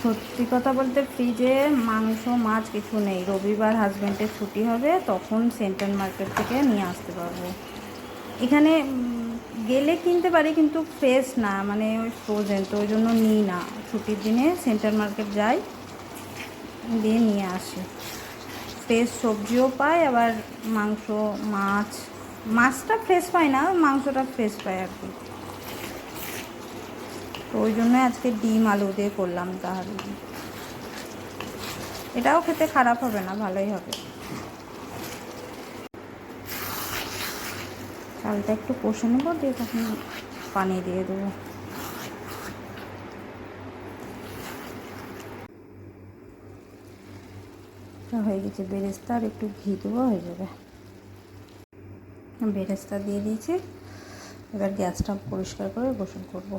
সত্যি কথা বলতে ফ্রিজে মাংস মাছ কিছু নেই। রবিবার হাজব্যান্ডের ছুটি হবে, তখন সেন্ট্রাল মার্কেট থেকে নিয়ে আসতে পারবো। এখানে গেলে কিনতে পারি, কিন্তু ফ্রেশ না, মানে ওই ফ্রোজেন, তো ওই জন্য নিই না। ছুটির দিনে সেন্ট্রাল মার্কেট যাই, দিয়ে নিয়ে আসি। ফ্রেশ সবজিও পাই, আবার মাংস মাছটা ফ্রেশ পাই না, মাংসটা ফ্রেশ পাই আর কি। তো ওই জন্য আজকে ডিম আলু দিয়ে করলাম তাহলে। এটাও খেতে খারাপ হবে না, ভালোই হবে। চালটা একটু কষে নেব, দিয়ে তখন পানি দিয়ে দেবো। হয়ে গেছে বেরেস্তা, আর একটু ঘি দেবো, হয়ে যাবে। বেরেস্তা দিয়ে দিয়েছি, এবার গ্যাসটা পরিষ্কার করে গোসল করবো।